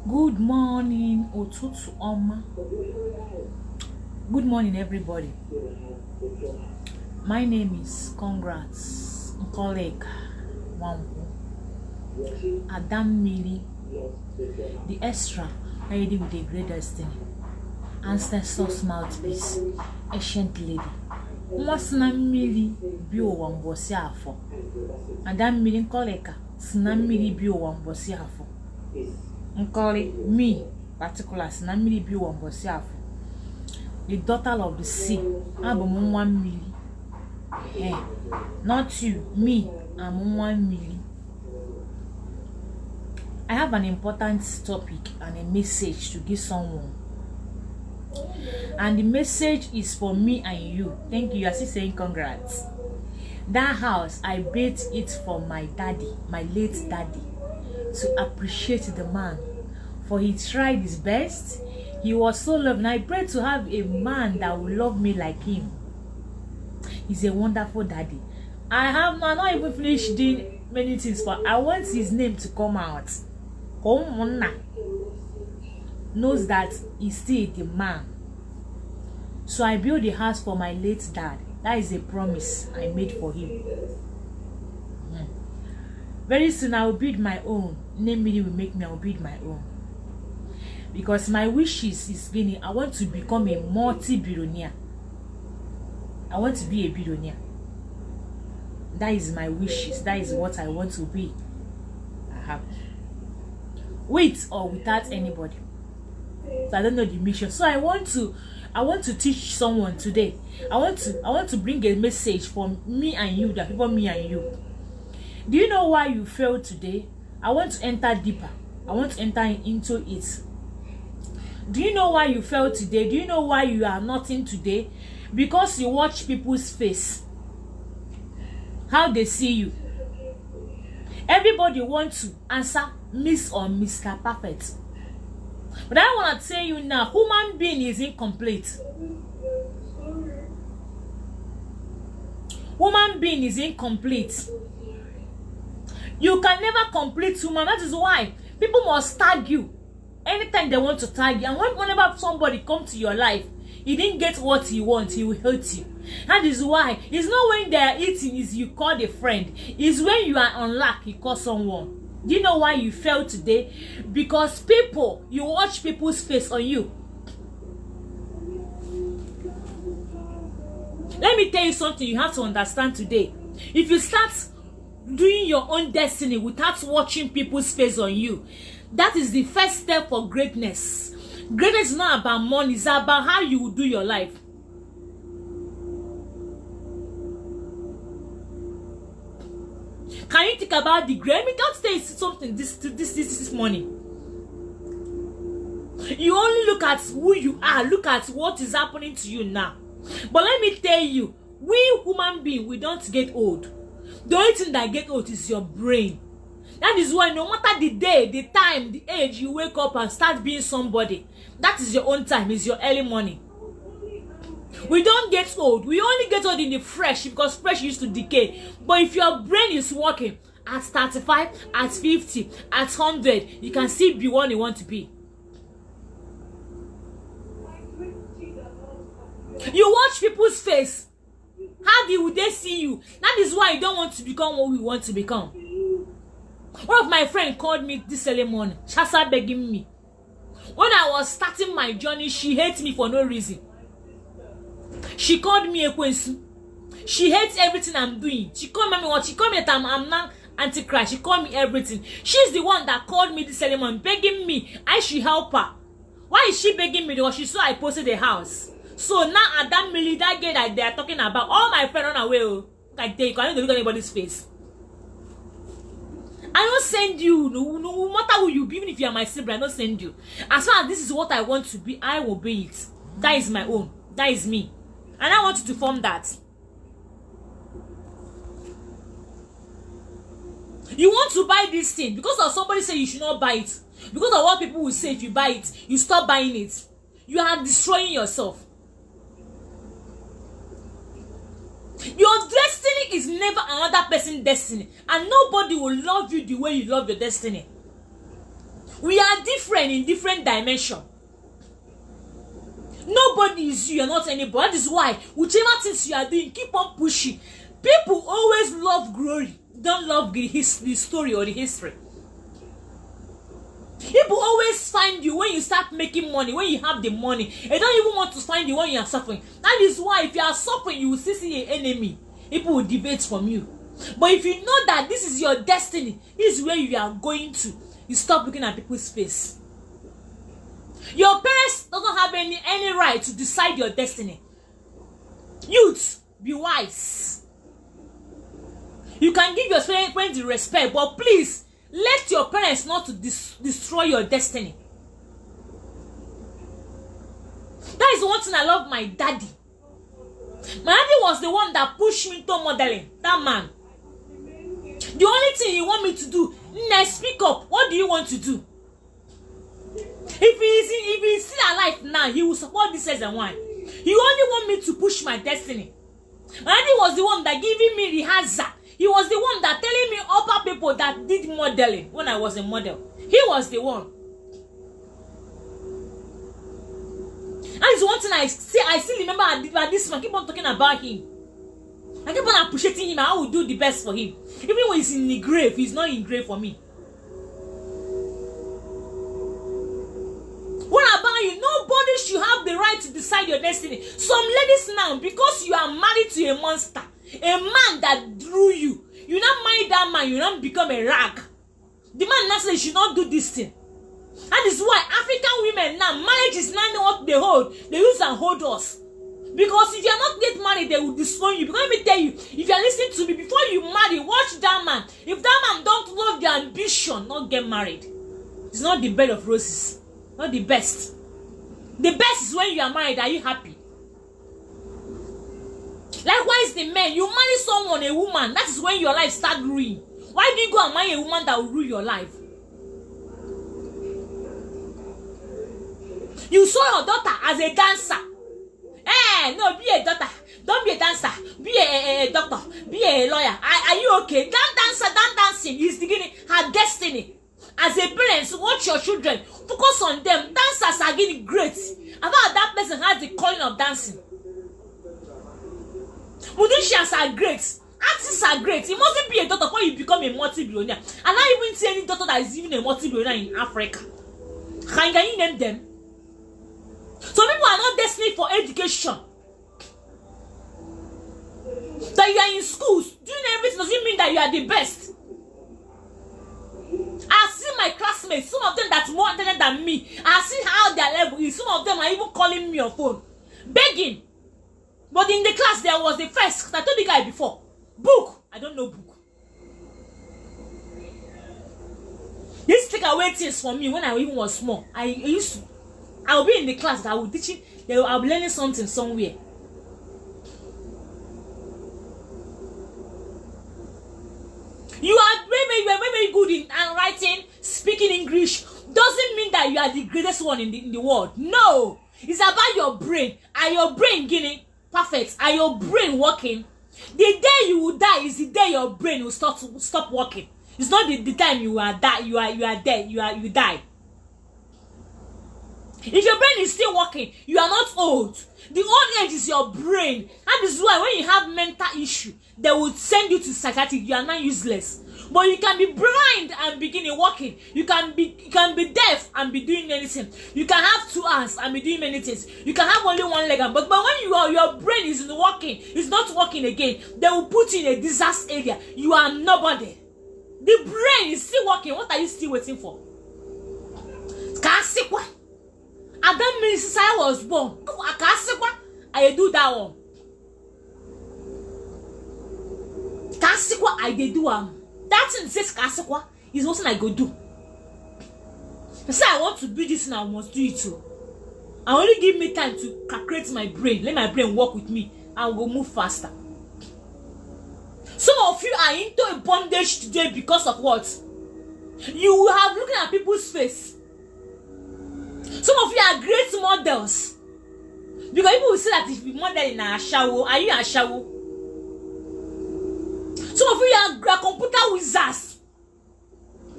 Good morning, Otutu Oma. Good morning, everybody. My name is nkolika, nwankwo, ADAMMIRI, the extra lady with a great destiny, ancestor's mouthpiece, ancient lady. Mili bio wambosi afo. ADAMMIRI nkolika, mili bio wambosi afo. Nkoli me particular mili bio wambosi afo. The daughter of the sea. I'm 1 million. Hey, not you, me. I'm 1 million. I have an important topic and a message to give someone. And the message is for me and you. Thank you. You are still saying congrats. That house, I built it for my daddy, my late daddy, to appreciate the man. For he tried his best. He was so loved, and I pray to have a man that will love me like him. He's a wonderful daddy. I'm not even finished doing many things, but I want his name to come out. Knows that he's still the man. So I built the house for my late dad. That is a promise I made for him. Very soon I will build my own. Namely will make me, I will build my own. Because my wishes is being, I want to become a multi-billionaire. I want to be a billionaire. That is my wishes. That is what I want to be. I have. With or without anybody. So I don't know the mission. So I want to teach someone today. I want to bring a message from me and you, the people me and you. Do you know why you failed today? I want to enter deeper. I want to enter into it. Do you know why you failed today? Do you know why you are nothing today? Because you watch people's face. How they see you. Everybody wants to answer Miss or Mr. Perfect. But I want to tell you now, human being is incomplete. Human being is incomplete. You can never complete human. That is why people must tag you. Anytime they want to tag you, and whenever somebody comes to your life, he didn't get what he wants, he will hurt you. That is why it's not when they are eating is you call a friend. It's when you are on luck, you call someone. Do you know why you failed today? Because people, you watch people's face on you. Let me tell you something you have to understand today. If you start doing your own destiny without watching people's face on you, that is the first step for greatness. Greatness is not about money, it's about how you will do your life. Can you think about the great? Let me just say something this morning. You only look at who you are, look at what is happening to you now. But let me tell you, we human beings, we don't get old. The only thing that get old is your brain. That is why no matter the day, the time, the age, you wake up and start being somebody. That is your own time, it's your early morning. We don't get old. We only get old in the fresh because fresh used to decay. But if your brain is working at 35, at 50, at 100, you can still be what you want to be. You watch people's face. How would they see you? That is why you don't want to become what we want to become. One of my friends called me this early morning. She started begging me. When I was starting my journey, she hates me for no reason. She called me a quincy. She hates everything I'm doing. She called me what? She called me that I'm not antichrist. She called me everything. She's the one that called me this early morning, begging me I should help her. Why is she begging me? Because she saw I posted the house. So now ADAMMIRI, that girl that they are talking about, all my friends run away. I tell you, I don't look at anybody's face. I don't send you, no matter who you be, even if you are my sibling, I don't send you. As far as this is what I want to be, I will be it. That is my own. That is me. And I want you to form that. You want to buy this thing because of somebody say you should not buy it. Because of what people will say if you buy it, you stop buying it. You are destroying yourself. Your destiny is never another person's destiny. And nobody will love you the way you love your destiny. We are different in different dimensions. Nobody is you, you're not anybody. That is why, whichever things you are doing, keep on pushing. People always love glory, don't love the story or the history. People always find you when you start making money, when you have the money. They don't even want to find you when you are suffering. That is why, if you are suffering, you will see an enemy. People will debate from you. But if you know that this is your destiny, this is where you are going to, you stop looking at people's face. Your parents don't have any right to decide your destiny. Youth, be wise. You can give your parents the respect, but please let your parents not to destroy your destiny. That is one thing I love my daddy. My daddy was the one that pushed me into modeling. That man. The only thing he want me to do, speak up. What do you want to do? If he is still alive now, he will support this as a one. He only want me to push my destiny. My daddy was the one that giving me rehearsal. He was the one that telling me upper people that did modeling when I was a model. He was the one. And it's one thing I still remember at this man. I keep on talking about him. I keep on appreciating him. I will do the best for him. Even when he's in the grave, he's not in the grave for me. What about you? Nobody should have the right to decide your destiny. Some ladies now, because you are married to a monster, a man that drew you, you not marry that man, you not become a rag. The man now says you should not do this thing. That is why African women now, marriage is not what they hold. They use and hold us. Because if you are not get married, they will destroy you. Because let me tell you, if you are listening to me, before you marry, watch that man. If that man don't love your ambition, not get married. It's not the bed of roses. Not the best. The best is when you are married. Are you happy? Likewise, the men, you marry someone, a woman, that is when your life start ruining. Why do you go and marry a woman that will ruin your life? You saw your daughter as a dancer. No, be a daughter. Don't be a dancer. Be a doctor. Be a lawyer. Are you okay? That dancing is beginning her destiny. As a parent, watch your children. Focus on them. Dancers are getting great. About that person has the calling of dancing. Musicians are great. Artists are great. It mustn't be a doctor before you become a multi-billionaire. And I even see any doctor that is even a multi-billionaire in Africa. Can you name them? Some people are not destined for education. That you are in schools doing everything doesn't mean that you are the best. I've seen my classmates, some of them that's more intelligent than me. I've seen how their level is. Some of them are even calling me on phone, begging. But in the class there was the first. I told the guy before. Book. I don't know book. This take away things from me when I even was small. I will be in the class. I will teach it. I'll be learning something somewhere. You are very good in writing, speaking English. Doesn't mean that you are the greatest one in the world. No, it's about your brain. Are your brain getting perfect? Are your brain working? The day you will die is the day your brain will stop working. It's not the time you are dead. You die. If your brain is still working, you are not old. The old age is your brain. That is why when you have mental issue, they will send you to psychiatric. You are not useless. But you can be blind and begin working. You can be deaf and be doing anything. You can have 2 hands and be doing many things. You can have only 1 leg. But when your brain is working, it's not working again, they will put you in a disaster area. You are nobody. The brain is still working. What are you still waiting for? ADAMMIRI since I was born. I do that one. I do that thing says Kasikwa is what I go do. I say I want to do this and I must do it too. I only give me time to calculate my brain. Let my brain work with me. I will move faster. Some of you are into a bondage today because of what? You will have looking at people's face. Some of you are great models. Because people will say that if you model in a shower, are you a shower? Some of you are computer wizards.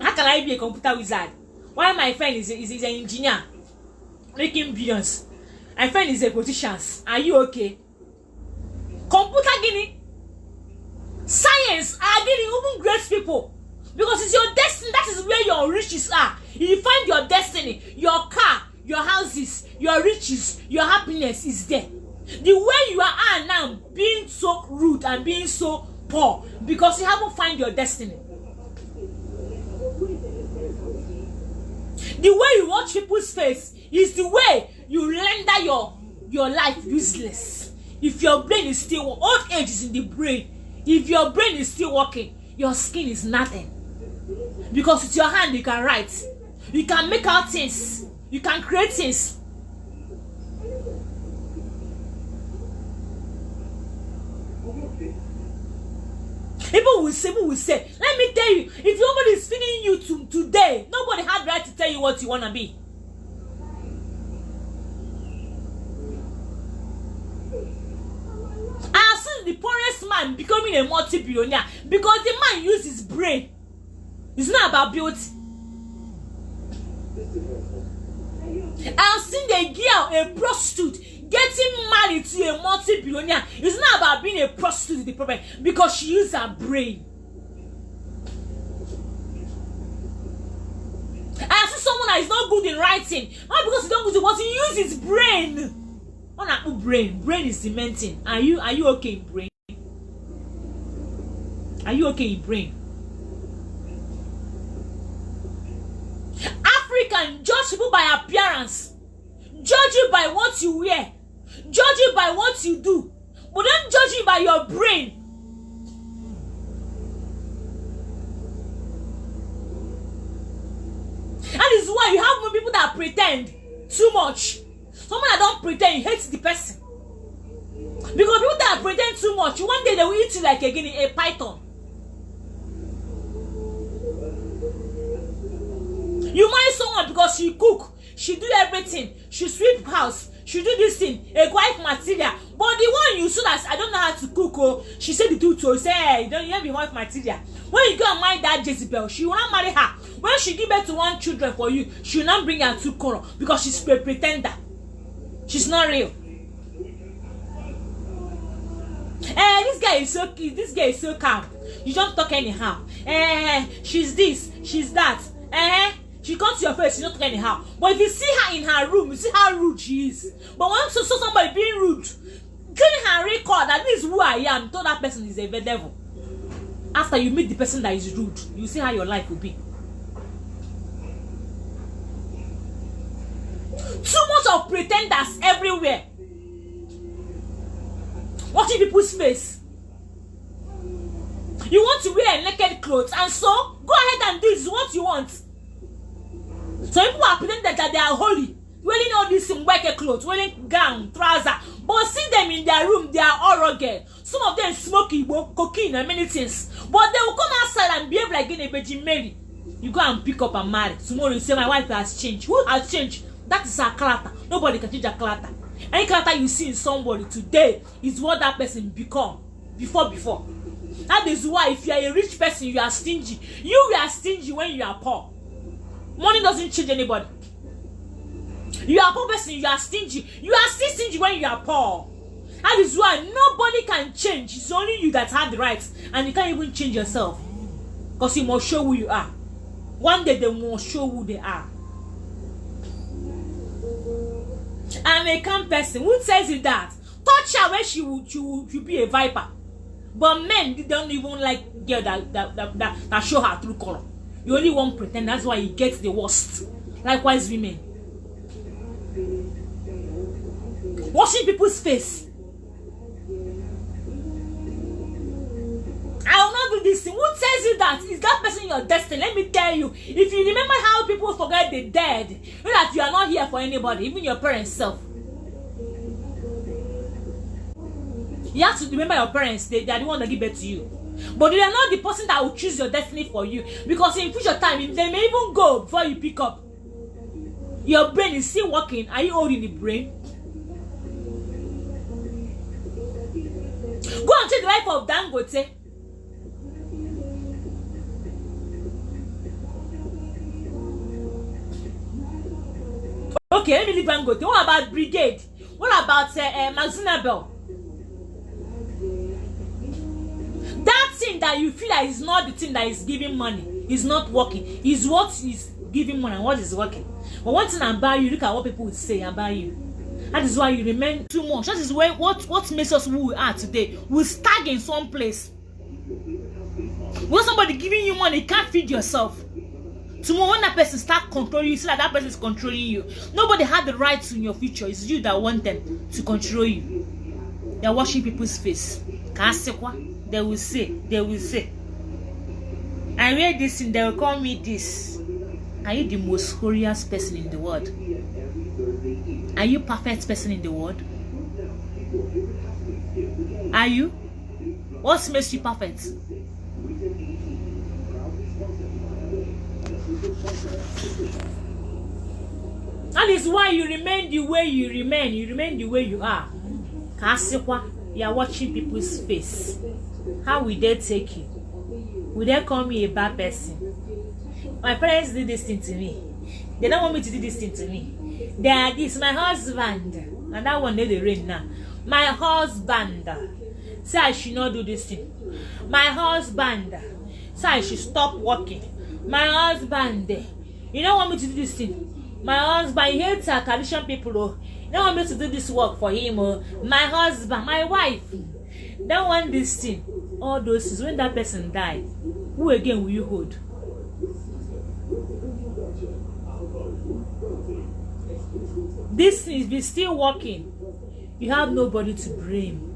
How can I be a computer wizard? While my friend is an engineer making billions. My friend is a politician. Are you okay? Computer guinea, science are getting even great people, because it's your destiny. That is where your riches are. You find your destiny, your car, your houses, your riches, your happiness is there. The way you are now, being so rude and being so poor, because you haven't found your destiny. The way you watch people's face is the way you render your life useless. If your brain is still, old age is in the brain. If your brain is still working, your skin is nothing. Because with your hand you can write, you can make out things, you can create things. People will say, let me tell you, if nobody is feeding you today, nobody had right to tell you what you want to be. I have seen the poorest man becoming a multi-billionaire because the man used his brain. It's not about beauty. I have seen the girl, a prostitute, getting married to a multi-billionaire. It's not about being a prostitute, the problem, because she used her brain. I have seen someone that is not good in writing, not because he's not good, but he used his brain. Brain is cementing. Are you okay in brain? Are you okay in brain? African judge people by appearance, judge you by what you wear, judge you by what you do, but don't judge you by your brain. That is why you have more people that pretend too much. Someone that don't pretend, hates the person. Because people that pretend too much, one day they will eat you like a python. You marry someone because she cook, she do everything, she sweep house, she do this thing, a wife material. But the one you saw that I don't know how to cook, oh, she said the truth, so say, hey, you don't be wife material. When you go and marry that Jezebel, she will not marry her. When she give birth to one children for you, she will not bring her two color because she's a pretender. She's not real. This guy is so cute. This guy is so calm. You don't talk anyhow. She's this, she's that. She comes to your face, you don't talk anyhow. But if you see her in her room, you see how rude she is. But once you saw somebody being rude, clean her record, that this is who I am, told that person is a devil. After you meet the person that is rude, you see how your life will be. Too much of pretenders everywhere. Watching people's face. You want to wear naked clothes, and so go ahead and do this. What you want. So people are pretending that they are holy, wearing all these naked clothes, wearing gown, trouser, but see them in their room, they are all rugged. Some of them smoking, cocaine, and many things. But they will come outside and behave like in a Virgin Mary. You go and pick up and marry. Tomorrow you say, my wife has changed. Who has changed? That is her character. Nobody can change her character. Any character you see in somebody today is what that person become before. That is why if you are a rich person, you are stingy. You are stingy when you are poor. Money doesn't change anybody. You are a poor person, you are stingy. You are still stingy when you are poor. That is why nobody can change. It's only you that have the rights, and you can't even change yourself. Because you must show who you are. One day they must show who they are. I'm a calm person. Who says it that? Touch her when she would be a viper. But men, they don't even like girl that show her true color. You only want pretend. That's why you get the worst. Likewise, women. Washing people's face. I will not do this thing. Who tells you that? Is that person your destiny? Let me tell you. If you remember how people forget the dead, you know that you are not here for anybody, even your parents' self. You have to remember your parents. They are the one that give birth to you. But they are not the person that will choose your destiny for you. Because in future time, they may even go before you pick up. Your brain is still working. Are you holding the brain? Go and check the life of Dangote. Okay, let me leave and go. What about Brigade? What about Mazunabel? That thing that you feel that is not the thing that is giving money, is not working, is what is giving money and what is working. But one thing about you, look at what people would say about you. That is why you remain too much. That is why what makes us who we are today. We stag in some place. When somebody giving you money, you can't feed yourself. Tomorrow when that person start controlling you, see that person is controlling you. Nobody had the right to in your future. It's you that want them to control you. They are washing people's face. They will say. I read this and they will call me this. Are you the most glorious person in the world? Are you perfect person in the world? Are you? What makes you perfect? That is why you remain the way you remain. You remain the way you are. You are watching people's face. How will they take you? Will they call me a bad person? My parents did this thing to me. They don't want me to do this thing to me. They are this, my husband. And that one, they rain now. My husband say I should not do this thing. My husband say I should stop working. My husband, you don't want me to do this thing. My husband, he hates our tradition people. Oh. You don't want me to do this work for him. Oh. My husband, my wife, don't want this thing. All those things. When that person died, who again will you hold? This thing is still working. You have nobody to blame.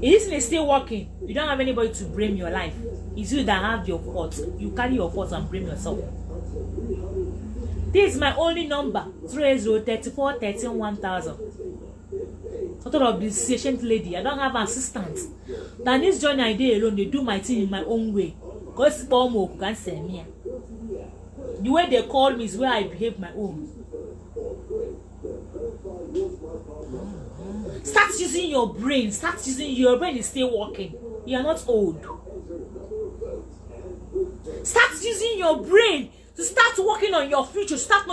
If this thing is still working, you don't have anybody to blame your life. It's you that have your faults. You carry your faults and blame yourself. This is my only number. 3034131000. I thought of this ancient lady. I don't have an assistant. That this journey I did alone, they do my thing in my own way. Because you can't say me. The way they call me is where I behave my own. Start using your brain. Start using your brain is still working. You are not old. Start using your brain to start working on your future. Start